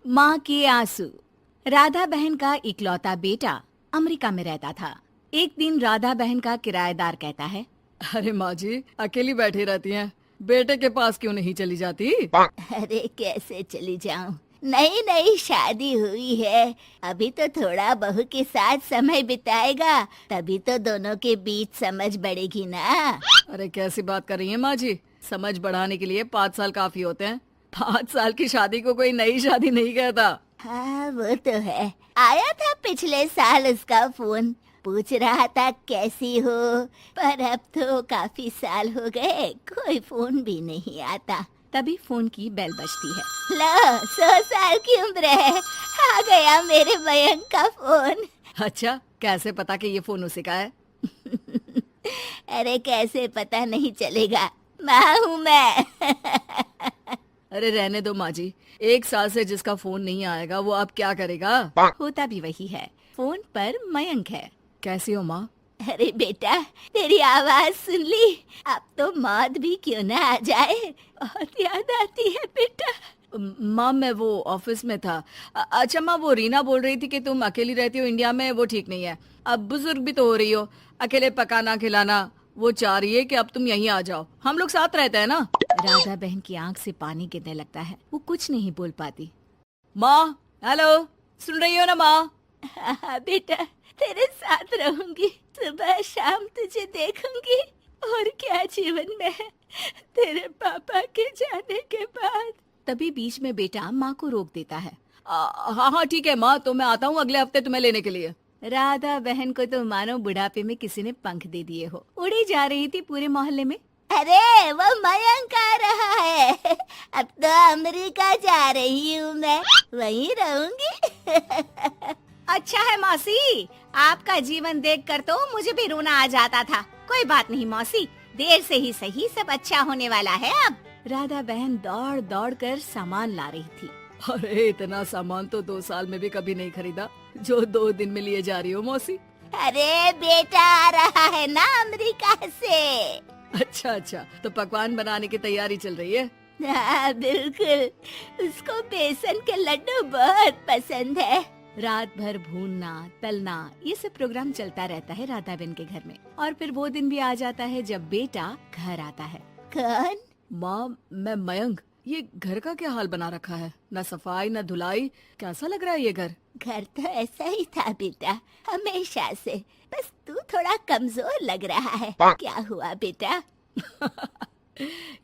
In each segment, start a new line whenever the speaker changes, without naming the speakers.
माँ के आंसू। राधा बहन का इकलौता बेटा अमेरिका में रहता था। एक दिन राधा बहन का किराएदार कहता है,
अरे माँ जी अकेली बैठी रहती हैं, बेटे के पास क्यों नहीं चली जाती?
अरे कैसे चली जाऊं, नई नई शादी हुई है। अभी तो थोड़ा बहू के साथ समय बिताएगा, तभी तो दोनों के बीच समझ बढ़ेगी ना।
अरे कैसी बात कर रही हैं माँ जी, समझ बढ़ाने के लिए 5 साल काफी होते हैं। 5 साल की शादी को कोई नई शादी नहीं कहता।
हाँ वो तो है। आया था पिछले साल उसका फोन, पूछ रहा था कैसी हो, पर अब तो काफी साल हो गए, कोई फोन भी नहीं आता।
तभी फोन की बेल बजती है।
लो 100 साल की उम्र है, आ गया मेरे मयंक का फोन।
अच्छा, कैसे पता कि ये फोन उसी का है?
अरे कैसे पता नहीं चलेगा, माँ हूँ मैं।
अरे रहने दो माँ जी, 1 साल से जिसका फोन नहीं आएगा वो अब क्या करेगा?
होता भी वही है, फोन पर मयंक है।
कैसी हो माँ?
अरे बेटा, तेरी आवाज सुन ली, अब तो मौत भी क्यों ना आ जाए, बहुत याद आती है बेटा।
माँ मैं वो ऑफिस में था। अच्छा माँ, वो रीना बोल रही थी कि तुम अकेली रहती हो इंडिया में, वो ठीक नहीं है। अब बुजुर्ग भी तो हो रही हो, अकेले पकाना खिलाना, वो चाह रही है कि अब तुम यहीं आ जाओ, हम लोग साथ रहते हैं ना।
राधा बहन की आंख से पानी गिरने लगता है, वो कुछ नहीं बोल पाती।
माँ हेलो, सुन रही हो ना माँ?
हाँ बेटा, तेरे साथ रहूंगी, सुबह शाम तुझे देखूंगी, और क्या जीवन में है तेरे पापा के जाने के बाद।
तभी बीच में बेटा माँ को रोक देता है।
हाँ हाँ ठीक है माँ, तो मैं आता हूँ अगले हफ्ते तुम्हें लेने के लिए।
राधा बहन को तो मानो बुढ़ापे में किसी ने पंख दे दिए हो, उड़ी जा रही थी पूरे मोहल्ले में।
अरे वो मयंक आ रहा है, अब तो अमेरिका जा रही हूँ मैं, वहीं रहूंगी।
अच्छा है मौसी, आपका जीवन देखकर तो मुझे भी रोना आ जाता था। कोई बात नहीं मौसी, देर से ही सही, सब अच्छा होने वाला है अब। राधा बहन दौड़ दौड़ कर सामान ला रही थी।
अरे इतना सामान तो 2 साल में भी कभी नहीं खरीदा जो 2 दिन में लिए जा रही हो मौसी।
अरे बेटा आ रहा है ना अमेरिका से।
अच्छा अच्छा, तो पकवान बनाने की तैयारी चल रही है?
हाँ बिल्कुल, उसको बेसन के लड्डू बहुत पसंद है।
रात भर भूनना तलना ये सब प्रोग्राम चलता रहता है राधा बहन के घर में। और फिर वो दिन भी आ जाता है जब बेटा घर आता है।
कौन?
माँ मैं मयंक, ये घर का क्या हाल बना रखा है, न सफाई न धुलाई, कैसा लग रहा है ये घर?
घर तो ऐसा ही था बेटा, हमेशा से, बस तू थोड़ा कमजोर लग रहा है। क्या हुआ बेटा?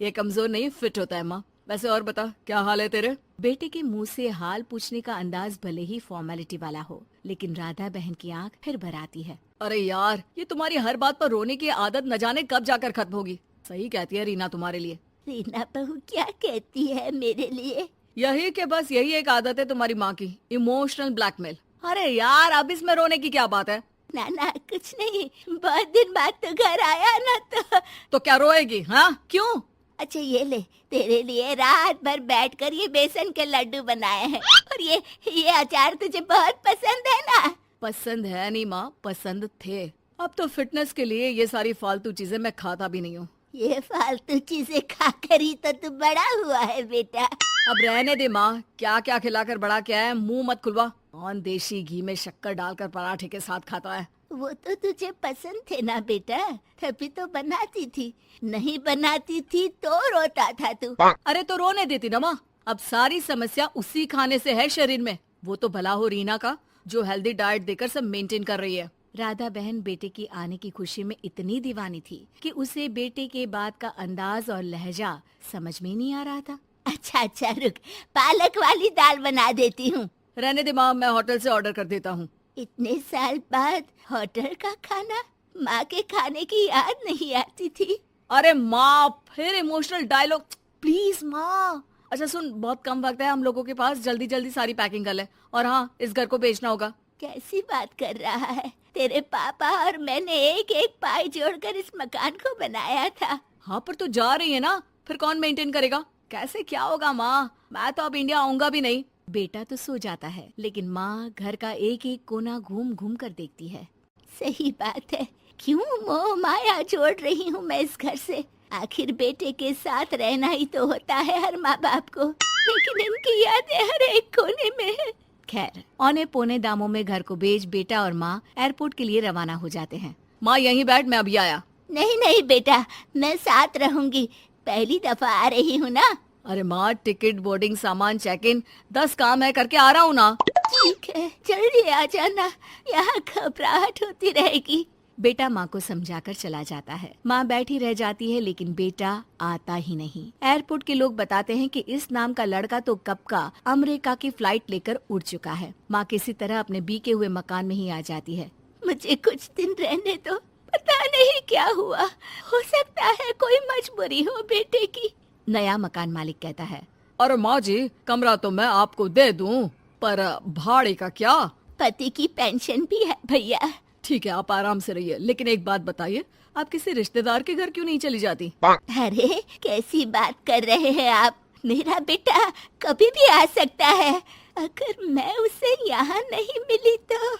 ये कमजोर नहीं फिट होता है माँ। वैसे और बता, क्या हाल है तेरे?
बेटे के मुंह से हाल पूछने का अंदाज भले ही फॉर्मेलिटी वाला हो, लेकिन राधा बहन की आंख फिर भर आती है।
अरे यार, ये तुम्हारी हर बात पर रोने की आदत न जाने कब जाकर खत्म होगी। सही कहती है रीना तुम्हारे लिए।
रीना बहू क्या कहती है मेरे लिए?
यही के बस यही एक आदत है तुम्हारी माँ की, इमोशनल ब्लैकमेल। अरे यार, अब इसमें रोने की क्या बात है?
ना ना कुछ नहीं, बहुत दिन बाद तो घर आया ना,
तो क्या रोएगी? हाँ क्यों?
अच्छा ये ले, तेरे लिए रात भर बैठकर ये बेसन के लड्डू बनाए हैं, और ये अचार तुझे बहुत पसंद है ना?
पसंद है नहीं माँ, पसंद थे। अब तो फिटनेस के लिए ये सारी फालतू चीजें मैं खाता भी नहीं हूँ।
ये फालतू चीजें खाकर ही तो तू बड़ा हुआ है बेटा।
अब रहने दे माँ, क्या क्या खिलाकर बड़ा किया है, मुंह मत खुलवा। कौन देशी घी में शक्कर डालकर पराठे के साथ खाता है?
वो तो तुझे पसंद थे ना बेटा, तभी तो बनाती थी, नहीं बनाती थी तो रोता था तू।
अरे तो रोने देती ना माँ, अब सारी समस्या उसी खाने से है शरीर में। वो तो भला हो रीना का, जो हेल्दी डाइट देकर सब मेंटेन कर रही है।
राधा बहन बेटे की आने की खुशी में इतनी दीवानी थी कि उसे बेटे के बात का अंदाज और लहजा समझ में नहीं आ रहा था।
अच्छा अच्छा रुक, पालक वाली दाल बना देती हूँ।
रहने दे माँ, मैं होटल से ऑर्डर कर देता हूँ।
इतने साल बाद होटल का खाना, माँ के खाने की याद नहीं आती थी।
अरे माँ, फिर इमोशनल डायलॉग, प्लीज माँ। अच्छा सुन, बहुत कम वक्त है हम लोगों के पास, जल्दी जल्दी सारी पैकिंग कर ले। और हाँ, इस घर को बेचना होगा।
कैसी बात कर रहा है, तेरे पापा और मैंने एक एक पाई जोड़कर इस मकान को बनाया था।
हाँ पर तू जा रही है ना, फिर कौन मेंटेन करेगा? कैसे क्या होगा माँ, मैं तो अब इंडिया आऊंगा भी नहीं।
बेटा तो सो जाता है, लेकिन माँ घर का एक एक कोना घूम घूम कर देखती है।
सही बात है, क्यों मोह माया जोड़ रही हूँ मैं इस घर से, आखिर बेटे के साथ रहना ही तो होता है हर माँ बाप को, लेकिन इनकी यादें हर एक कोने में है।
खैर, औने पौने दामों में घर को बेच बेटा और माँ एयरपोर्ट के लिए रवाना हो जाते हैं।
माँ यहीं बैठ, मैं अभी आया।
नहीं नहीं बेटा, मैं साथ रहूंगी, पहली दफा आ रही हूँ ना।
अरे माँ, टिकट, बोर्डिंग, सामान, चेक इन, 10 काम है, करके आ रहा हूँ ना।
ठीक है, जल्दी आ जाना, यहाँ घबराहट होती रहेगी।
बेटा माँ को समझाकर चला जाता है। माँ बैठी रह जाती है, लेकिन बेटा आता ही नहीं। एयरपोर्ट के लोग बताते हैं कि इस नाम का लड़का तो कब का अमेरिका की फ्लाइट लेकर उड़ चुका है। माँ किसी तरह अपने बीके हुए मकान में ही आ जाती है।
मुझे कुछ दिन रहने दो, पता नहीं क्या हुआ, हो सकता है कोई मजबूरी हो बेटे की।
नया मकान मालिक कहता है।
अरे माँ जी, कमरा तो मैं आपको दे दूं, पर भाड़े का क्या?
पति की पेंशन भी है भैया।
ठीक है, आप आराम से रहिए, लेकिन एक बात बताइए, आप किसी रिश्तेदार के घर क्यों नहीं चली जाती?
अरे कैसी बात कर रहे हैं आप, मेरा बेटा कभी भी आ सकता है। अगर मैं उसे यहाँ नहीं मिली तो